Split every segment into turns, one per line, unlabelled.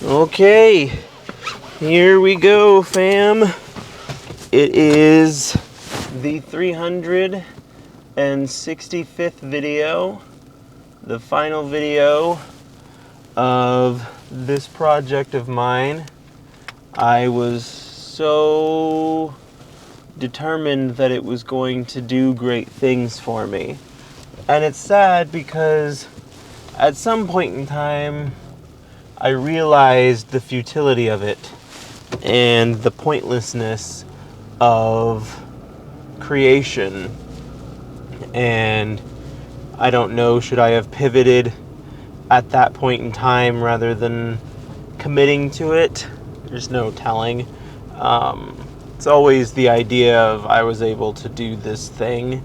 Okay, here we go, fam. It is the 365th video, the final video of this project of mine. I was so determined that it was going to do great things for me. And it's sad because at some point in time, I realized the futility of it and the pointlessness of creation. And I don't know, should I have pivoted at that point in time rather than committing to it? There's no telling. It's always the idea of I was able to do this thing,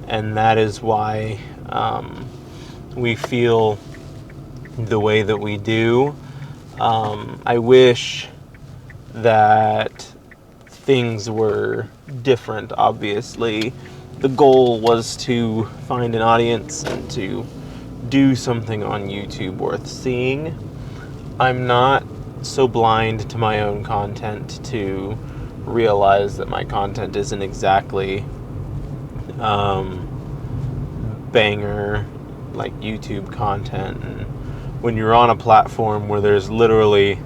and that is why we feel the way that we do. I wish that things were different, obviously. The goal was to find an audience and to do something on YouTube worth seeing. I'm not so blind to my own content to realize that my content isn't exactly banger like YouTube content. And when you're on a platform where there's literally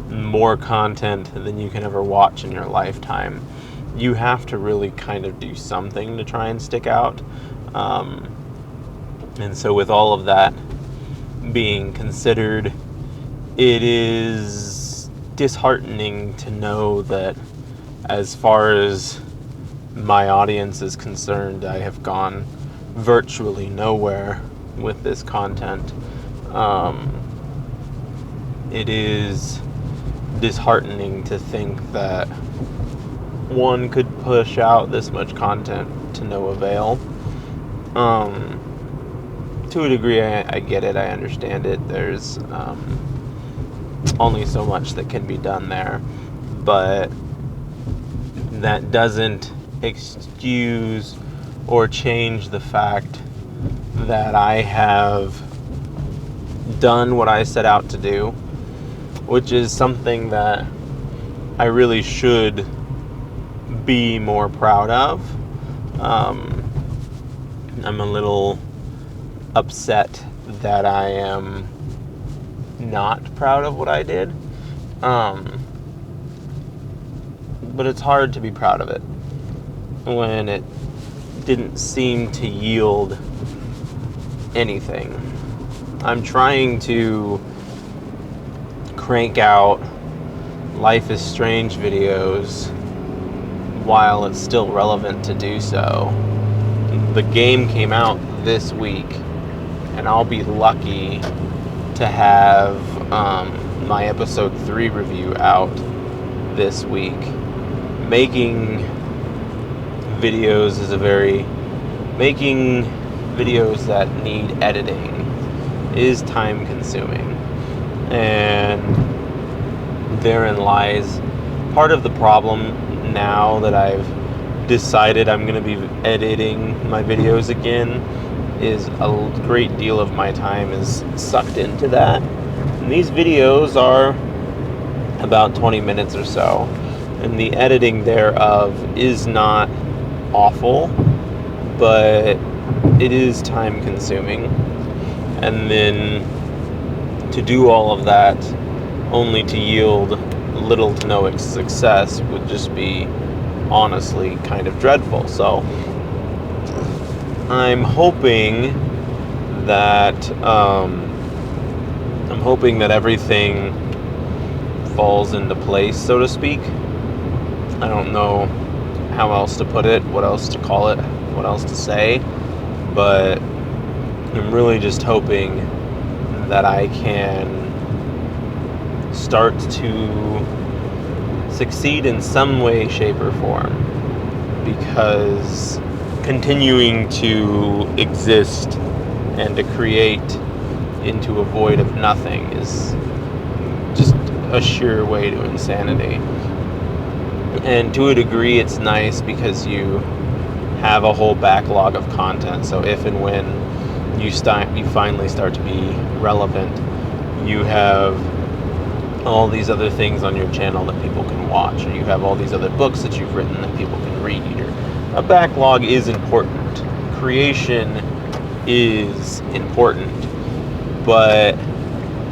more content than you can ever watch in your lifetime, you have to really kind of do something to try and stick out. And so with all of that being considered, it is disheartening to know that as far as my audience is concerned, I have gone virtually nowhere with this content. It is disheartening to think that one could push out this much content to no avail. To a degree, I get it, I understand it. There's only so much that can be done there, but that doesn't excuse or change the fact that I have done what I set out to do, which is something that I really should be more proud of. I'm a little upset that I am not proud of what I did. But it's hard to be proud of it when it didn't seem to yield anything. I'm trying to crank out Life is Strange videos while it's still relevant to do so. The game came out this week, and I'll be lucky to have my episode 3 review out this week. Making videos that need editing is time consuming, and therein lies part of the problem. Now that I've decided I'm going to be editing my videos again, is a great deal of my time is sucked into that. And these videos are about 20 minutes or so, and the editing thereof is not awful, but it is time consuming. And then to do all of that only to yield little to no success would just be honestly kind of dreadful. So I'm hoping that everything falls into place, so to speak. I don't know how else to put it, what else to call it, what else to say, but I'm really just hoping that I can start to succeed in some way, shape, or form, because continuing to exist and to create into a void of nothing is just a sheer way to insanity. And to a degree, it's nice because you have a whole backlog of content. So if and when you finally start to be relevant, you have all these other things on your channel that people can watch, or you have all these other books that you've written that people can read, or a backlog is important. Creation is important, but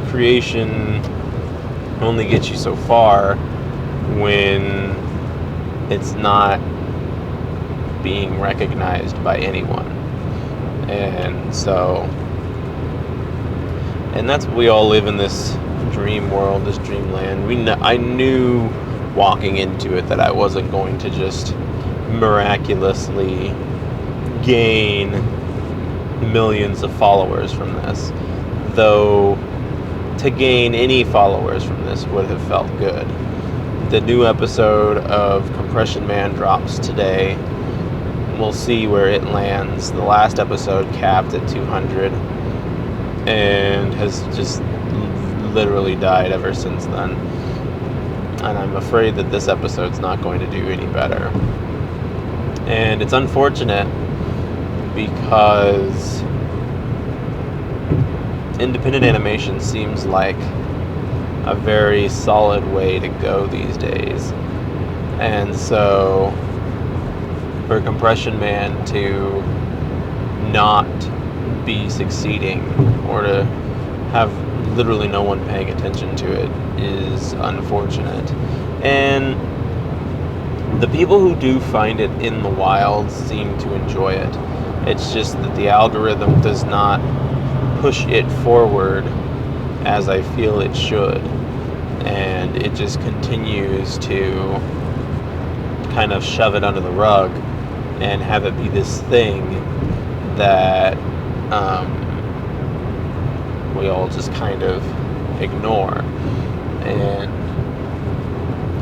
creation only gets you so far when it's not being recognized by anyone. And so, and that's what we all live in, this dream world, this dreamland. I knew walking into it that I wasn't going to just miraculously gain millions of followers from this, though to gain any followers from this would have felt good. The new episode of Compression Man drops today. We'll see where it lands. The last episode capped at 200 and has just literally died ever since then. And I'm afraid that this episode's not going to do any better. And it's unfortunate because independent animation seems like a very solid way to go these days. And so for Compression Man to not be succeeding, or to have literally no one paying attention to it, is unfortunate. And the people who do find it in the wild seem to enjoy it. It's just that the algorithm does not push it forward as I feel it should, and it just continues to kind of shove it under the rug and have it be this thing that we all just kind of ignore. And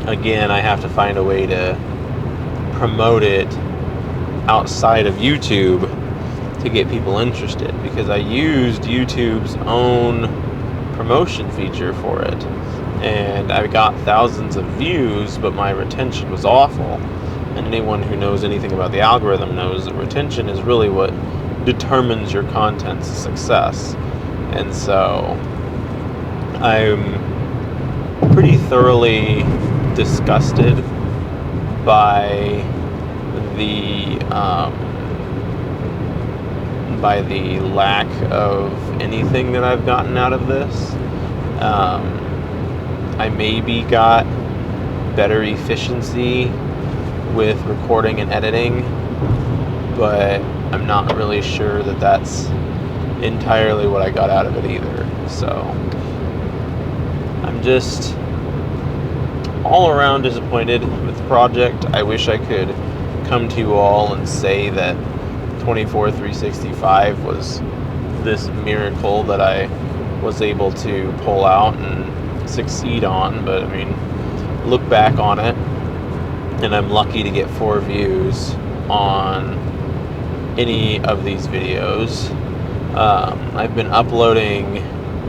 again, I have to find a way to promote it outside of YouTube to get people interested, because I used YouTube's own promotion feature for it, and I got thousands of views, but my retention was awful. And anyone who knows anything about the algorithm knows that retention is really what determines your content's success. And so I'm pretty thoroughly disgusted by the lack of anything that I've gotten out of this. I maybe got better efficiency with recording and editing, but I'm not really sure that that's entirely what I got out of it either. So I'm just all around disappointed with the project. I wish I could come to you all and say that 24-365 was this miracle that I was able to pull out and succeed on, but I mean, look back on it, and I'm lucky to get 4 views on any of these videos. I've been uploading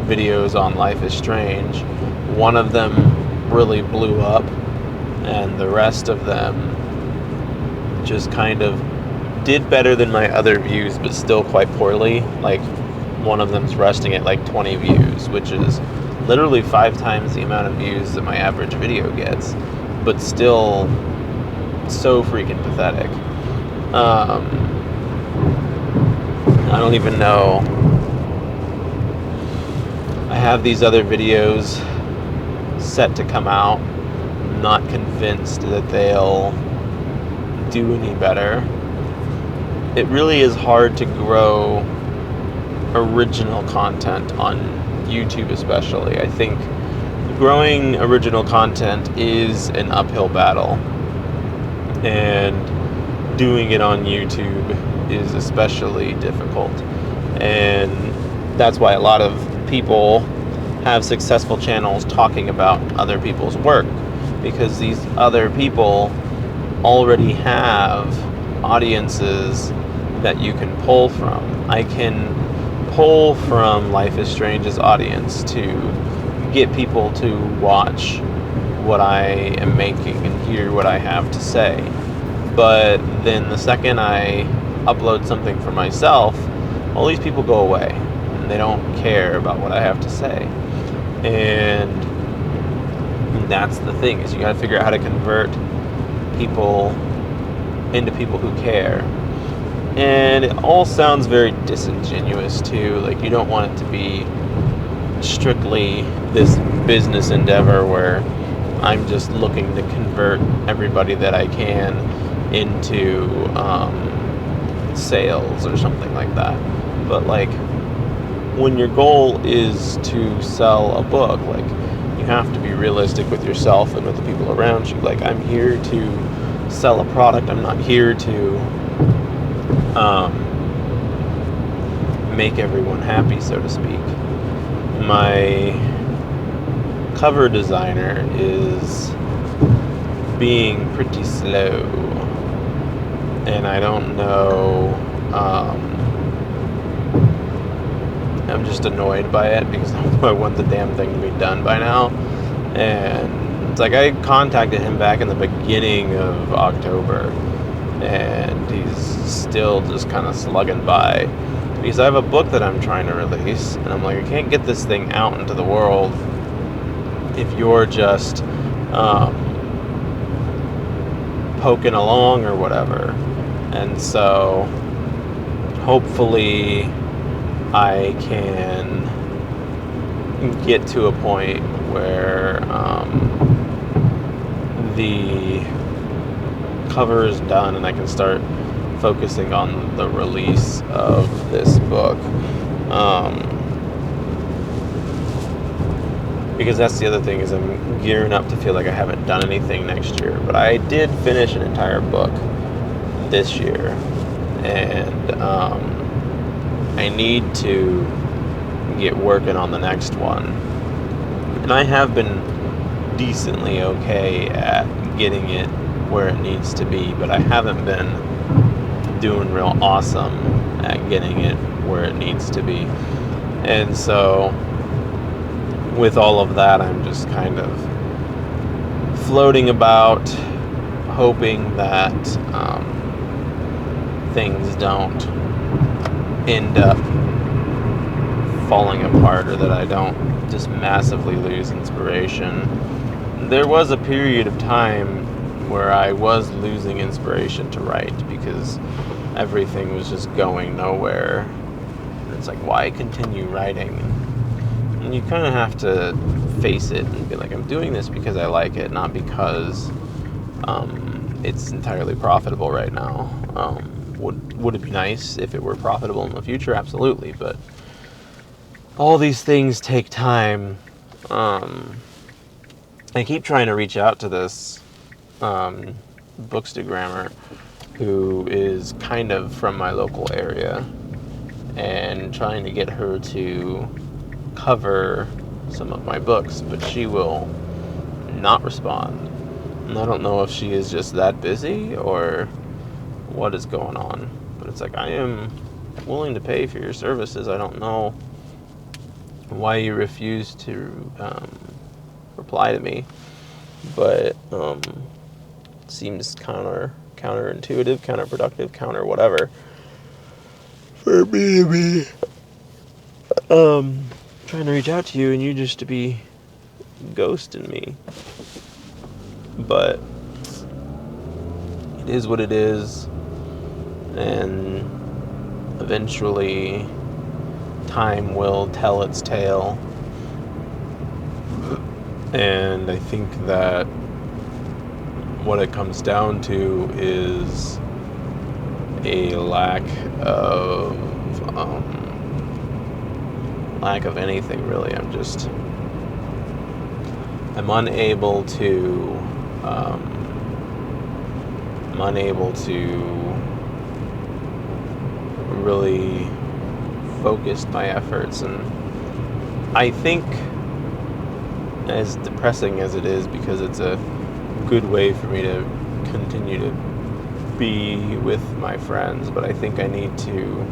videos on Life is Strange. One of them really blew up, and the rest of them just kind of did better than my other views, but still quite poorly. Like, one of them's resting at like 20 views, which is literally 5 times the amount of views that my average video gets, but still so freaking pathetic. I don't even know. I have these other videos set to come out. I'm not convinced that they'll do any better. It really is hard to grow original content on YouTube, especially. I think growing original content is an uphill battle, and doing it on YouTube is especially difficult. And that's why a lot of people have successful channels talking about other people's work, because these other people already have audiences that you can pull from. I can pull from Life is Strange's audience to get people to watch what I am making and hear what I have to say. But then the second I upload something for myself, all these people go away and they don't care about what I have to say. And that's the thing, is you got to figure out how to convert people into people who care. And it all sounds very disingenuous too. Like, you don't want it to be strictly this business endeavor where I'm just looking to convert everybody that I can into sales or something like that. But like, when your goal is to sell a book, like, you have to be realistic with yourself and with the people around you. Like, I'm here to sell a product. I'm not here to make everyone happy, so to speak. My cover designer is being pretty slow, and I don't know, I'm just annoyed by it because I want the damn thing to be done by now. And it's like, I contacted him back in the beginning of October, and he's still just kind of slugging by, because I have a book that I'm trying to release, and I'm like, I can't get this thing out into the world if you're just poking along or whatever. And so hopefully I can get to a point where the cover is done and I can start focusing on the release of this book. Because that's the other thing, is I'm gearing up to feel like I haven't done anything next year. But I did finish an entire book this year, and I need to get working on the next one. And I have been decently okay at getting it where it needs to be, but I haven't been doing real awesome at getting it where it needs to be. And so with all of that, I'm just kind of floating about, hoping that things don't end up falling apart, or that I don't just massively lose inspiration. There was a period of time where I was losing inspiration to write because everything was just going nowhere. It's like, why continue writing? And you kind of have to face it and be like, I'm doing this because I like it, not because it's entirely profitable right now. Would it be nice if it were profitable in the future? Absolutely, but all these things take time. I keep trying to reach out to this Bookstagrammer who is kind of from my local area, and trying to get her to cover some of my books, but she will not respond. And I don't know if she is just that busy or what is going on, but it's like, I am willing to pay for your services. I don't know why you refuse to reply to me, but it seems counterintuitive, counterproductive, counter whatever for me to be trying to reach out to you and you just to be ghosting me. But it is what it is, and eventually time will tell its tale. And I think that what it comes down to is a lack of anything, really. I'm unable to really focus my efforts. And I think, as depressing as it is, because it's a good way for me to continue to be with my friends, but I think I need to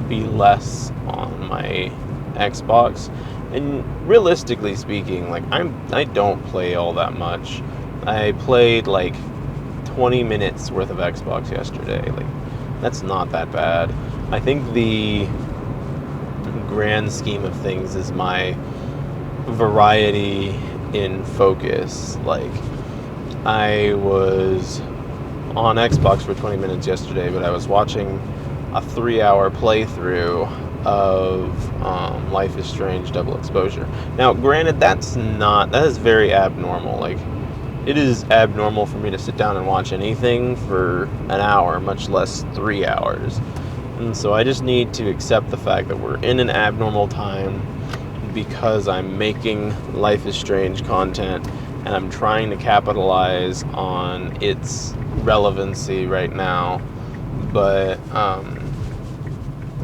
be less on my Xbox. And realistically speaking, like, I don't play all that much. I played like 20 minutes worth of Xbox yesterday. Like, that's not that bad. I think the grand scheme of things is my variety in focus. Like, I was on Xbox for 20 minutes yesterday, but I was watching a 3-hour playthrough of Life is Strange Double Exposure. Now, granted, that is very abnormal. Like, it is abnormal for me to sit down and watch anything for an hour, much less 3 hours. And so I just need to accept the fact that we're in an abnormal time because I'm making Life is Strange content and I'm trying to capitalize on its relevancy right now. But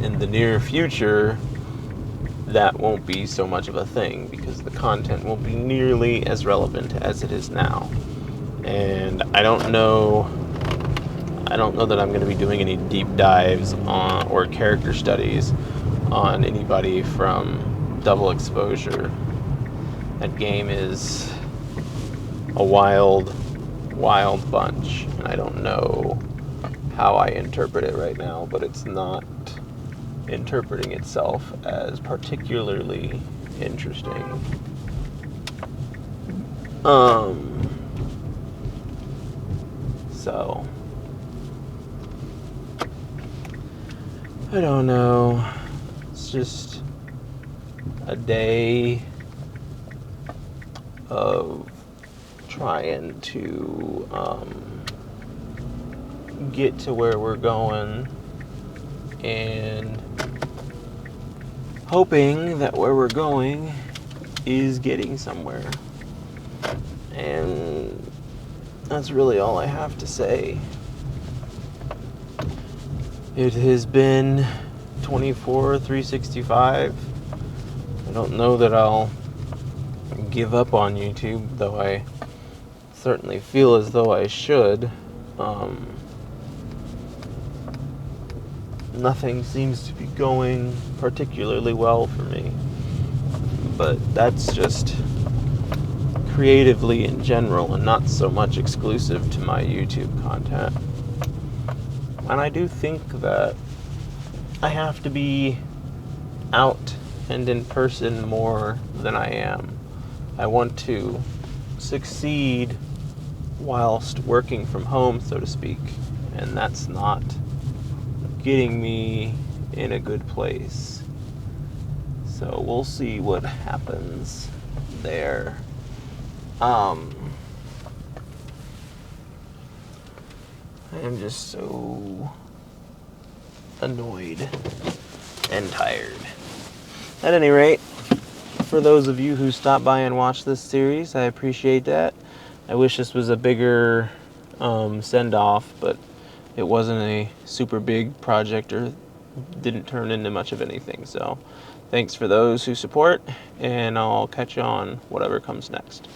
in the near future, that won't be so much of a thing because the content won't be nearly as relevant as it is now. And I don't know that I'm going to be doing any deep dives on or character studies on anybody from Double Exposure. That game is a wild bunch, and I don't know how I interpret it right now, but it's not interpreting itself as particularly interesting. So I don't know. It's just a day of trying to get to where we're going and hoping that where we're going is getting somewhere. And that's really all I have to say. It has been 24/365. I don't know that I'll give up on YouTube, though I certainly feel as though I should. Nothing seems to be going particularly well for me, but that's just creatively in general and not so much exclusive to my YouTube content. And I do think that I have to be out and in person more than I am. I want to succeed whilst working from home, so to speak, and that's not getting me in a good place. So we'll see what happens there. I am just so annoyed and tired. At any rate, for those of you who stopped by and watched this series, I appreciate that. I wish this was a bigger send-off, but it wasn't a super big project or didn't turn into much of anything. So thanks for those who support, and I'll catch you on whatever comes next.